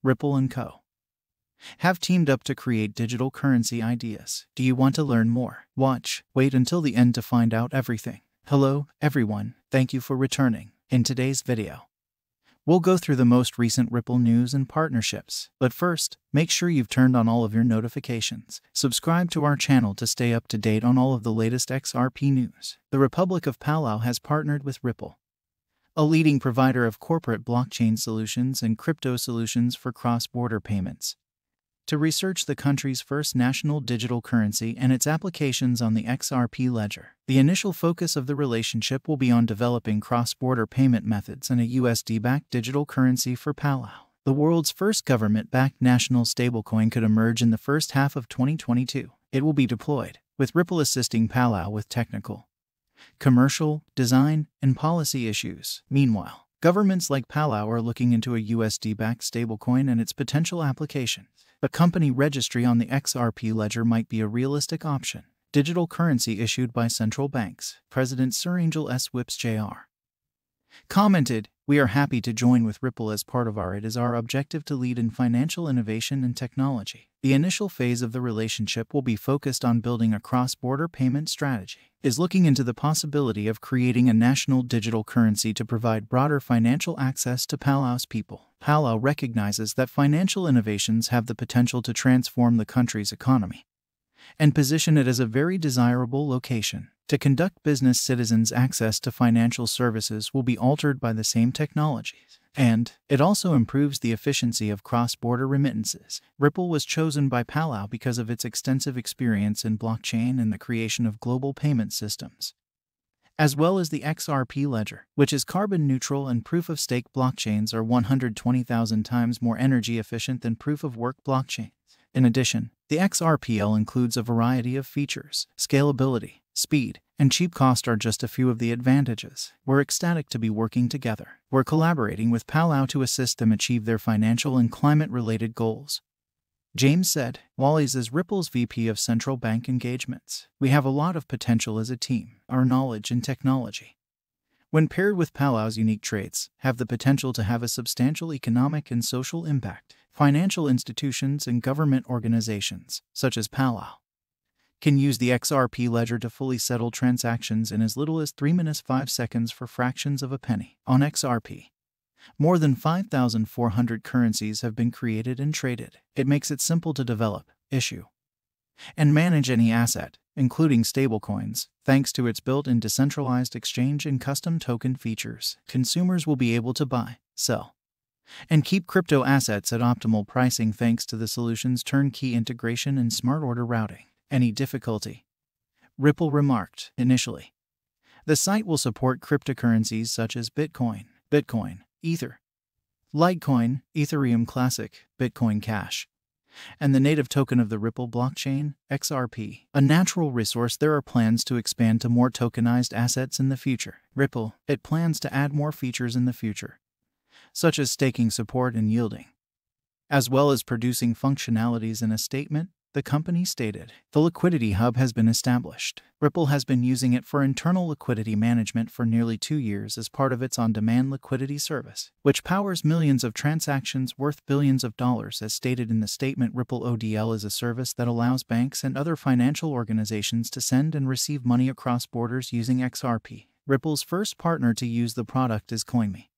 Ripple & Co. have teamed up to create digital currency ideas. Do you want to learn more? Wait until the end to find out everything. Hello, everyone. Thank you for returning. In today's video, we'll go through the most recent Ripple news and partnerships. But first, make sure you've turned on all of your notifications. Subscribe to our channel to stay up to date on all of the latest XRP news. The Republic of Palau has partnered with Ripple, a leading provider of corporate blockchain solutions and crypto solutions for cross-border payments, to research the country's first national digital currency and its applications on the XRP ledger. The initial focus of the relationship will be on developing cross-border payment methods and a USD-backed digital currency for Palau. The world's first government-backed national stablecoin could emerge in the first half of 2022. It will be deployed, with Ripple assisting Palau with technical, commercial, design, and policy issues. Meanwhile, governments like Palau are looking into a USD-backed stablecoin and its potential application. A company registry on the XRP ledger might be a realistic option. Digital currency issued by central banks. President Sir Angel S. Whips Jr. commented, "We are happy to join with Ripple as part of it is our objective to lead in financial innovation and technology. The initial phase of the relationship will be focused on building a cross-border payment strategy, is looking into the possibility of creating a national digital currency to provide broader financial access to Palau's people. Palau recognizes that financial innovations have the potential to transform the country's economy and position it as a very desirable location to conduct business. Citizens' access to financial services will be altered by the same technologies, and it also improves the efficiency of cross-border remittances." Ripple was chosen by Palau because of its extensive experience in blockchain and the creation of global payment systems, as well as the XRP ledger, which is carbon neutral, and proof-of-stake blockchains are 120,000 times more energy efficient than proof-of-work blockchains. In addition, the XRPL includes a variety of features. Scalability, speed, and cheap cost are just a few of the advantages. We're ecstatic to be working together. We're collaborating with Palau to assist them achieve their financial and climate-related goals," James said. Wallis is Ripple's VP of Central Bank Engagements. "We have a lot of potential as a team. Our knowledge and technology, when paired with Palau's unique traits, have the potential to have a substantial economic and social impact. Financial institutions and government organizations, such as Palau, can use the XRP ledger to fully settle transactions in as little as 3 minutes 5 seconds for fractions of a penny. On XRP, more than 5,400 currencies have been created and traded. It makes it simple to develop, issue, and manage any asset, including stablecoins. Thanks to its built-in decentralized exchange and custom token features, consumers will be able to buy, sell, and keep crypto assets at optimal pricing thanks to the solution's turnkey integration and smart order routing. Any difficulty?" Ripple remarked. "Initially, the site will support cryptocurrencies such as Bitcoin, Ether, Litecoin, Ethereum Classic, Bitcoin Cash, and the native token of the Ripple blockchain, XRP. A natural resource, there are plans to expand to more tokenized assets in the future. Ripple, it plans to add more features in the future, such as staking support and yielding, as well as producing functionalities in a statement," the company stated. The Liquidity Hub has been established. Ripple has been using it for internal liquidity management for nearly 2 years as part of its on-demand liquidity service, which powers millions of transactions worth billions of dollars. As stated in the statement, Ripple ODL is a service that allows banks and other financial organizations to send and receive money across borders using XRP. Ripple's first partner to use the product is CoinMe,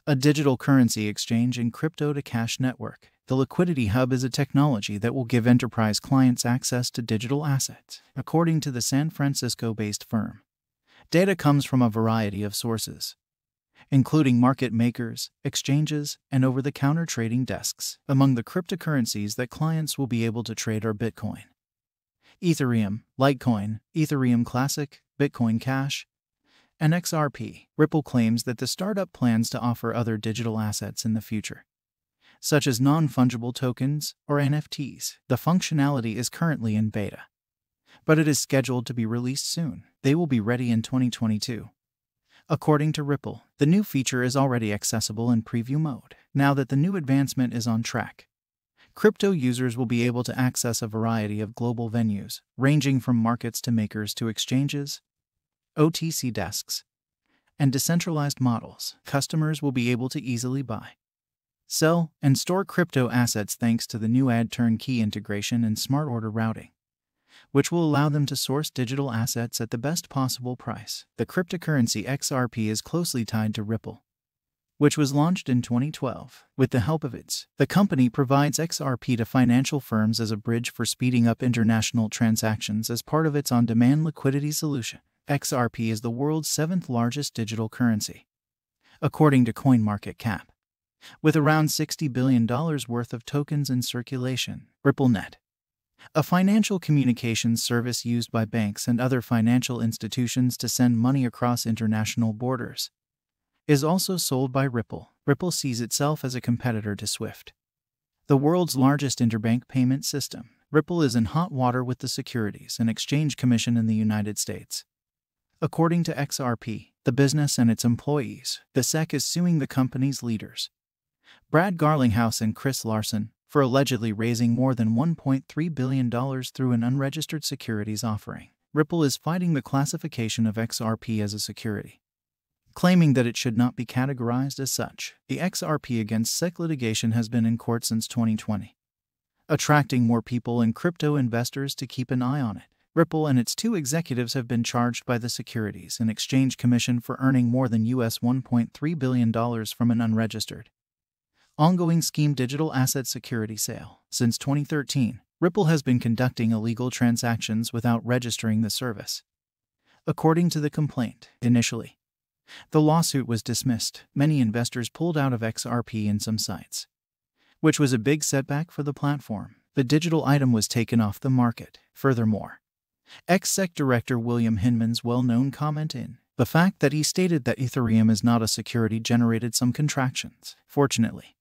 a digital currency exchange and crypto-to-cash network. The Liquidity Hub is a technology that will give enterprise clients access to digital assets. According to the San Francisco-based firm, data comes from a variety of sources, including market makers, exchanges, and over-the-counter trading desks. Among the cryptocurrencies that clients will be able to trade are Bitcoin, Ethereum, Litecoin, Ethereum Classic, Bitcoin Cash, and XRP. Ripple claims that the startup plans to offer other digital assets in the future, such as non-fungible tokens or NFTs. The functionality is currently in beta, but it is scheduled to be released soon. They will be ready in 2022. According to Ripple, the new feature is already accessible in preview mode. Now that the new advancement is on track, crypto users will be able to access a variety of global venues, ranging from markets to makers to exchanges, OTC desks, and decentralized models. Customers will be able to easily buy, sell, and store crypto assets thanks to the new Add Turnkey integration and smart order routing, which will allow them to source digital assets at the best possible price. The cryptocurrency XRP is closely tied to Ripple, which was launched in 2012. With the help of the company provides XRP to financial firms as a bridge for speeding up international transactions as part of its on-demand liquidity solution. XRP is the world's 7th largest digital currency, according to CoinMarketCap, with around $60 billion worth of tokens in circulation. RippleNet, a financial communications service used by banks and other financial institutions to send money across international borders, is also sold by Ripple. Ripple sees itself as a competitor to SWIFT, the world's largest interbank payment system. Ripple is in hot water with the Securities and Exchange Commission in the United States. According to XRP, the business and its employees, the SEC is suing the company's leaders, Brad Garlinghouse and Chris Larson, for allegedly raising more than $1.3 billion through an unregistered securities offering. Ripple is fighting the classification of XRP as a security, claiming that it should not be categorized as such. The XRP against SEC litigation has been in court since 2020, attracting more people and crypto investors to keep an eye on it. Ripple and its 2 executives have been charged by the Securities and Exchange Commission for earning more than $1.3 billion from an unregistered, ongoing scheme digital asset security sale. Since 2013, Ripple has been conducting illegal transactions without registering the service. According to the complaint, initially, the lawsuit was dismissed. Many investors pulled out of XRP in some sites, which was a big setback for the platform. The digital item was taken off the market. Furthermore, ex-SEC Director William Hinman's well-known comment in the fact that he stated that Ethereum is not a security generated some contractions. Fortunately,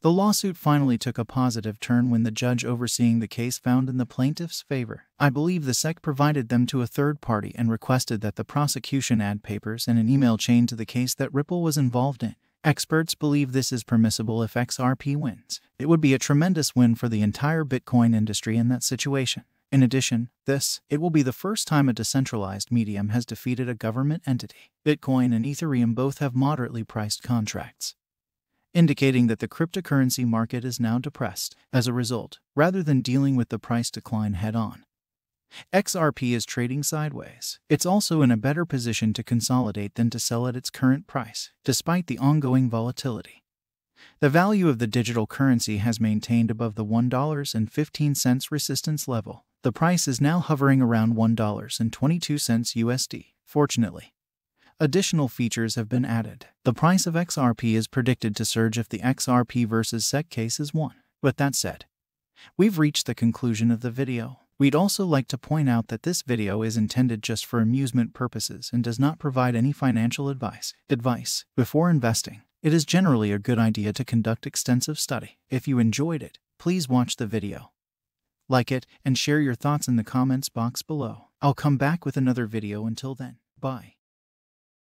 the lawsuit finally took a positive turn when the judge overseeing the case found in the plaintiff's favor. I believe the SEC provided them to a third party and requested that the prosecution add papers and an email chain to the case that Ripple was involved in. Experts believe this is permissible if XRP wins. It would be a tremendous win for the entire Bitcoin industry in that situation. In addition, it will be the first time a decentralized medium has defeated a government entity. Bitcoin and Ethereum both have moderately priced contracts, indicating that the cryptocurrency market is now depressed. As a result, rather than dealing with the price decline head-on, XRP is trading sideways. It's also in a better position to consolidate than to sell at its current price. Despite the ongoing volatility, the value of the digital currency has maintained above the $1.15 resistance level. The price is now hovering around $1.22 USD. Fortunately, additional features have been added. The price of XRP is predicted to surge if the XRP versus SEC case is won. With that said, we've reached the conclusion of the video. We'd also like to point out that this video is intended just for amusement purposes and does not provide any financial advice. Before investing, it is generally a good idea to conduct extensive study. If you enjoyed it, please watch the video, like it, and share your thoughts in the comments box below. I'll come back with another video. Until then, bye.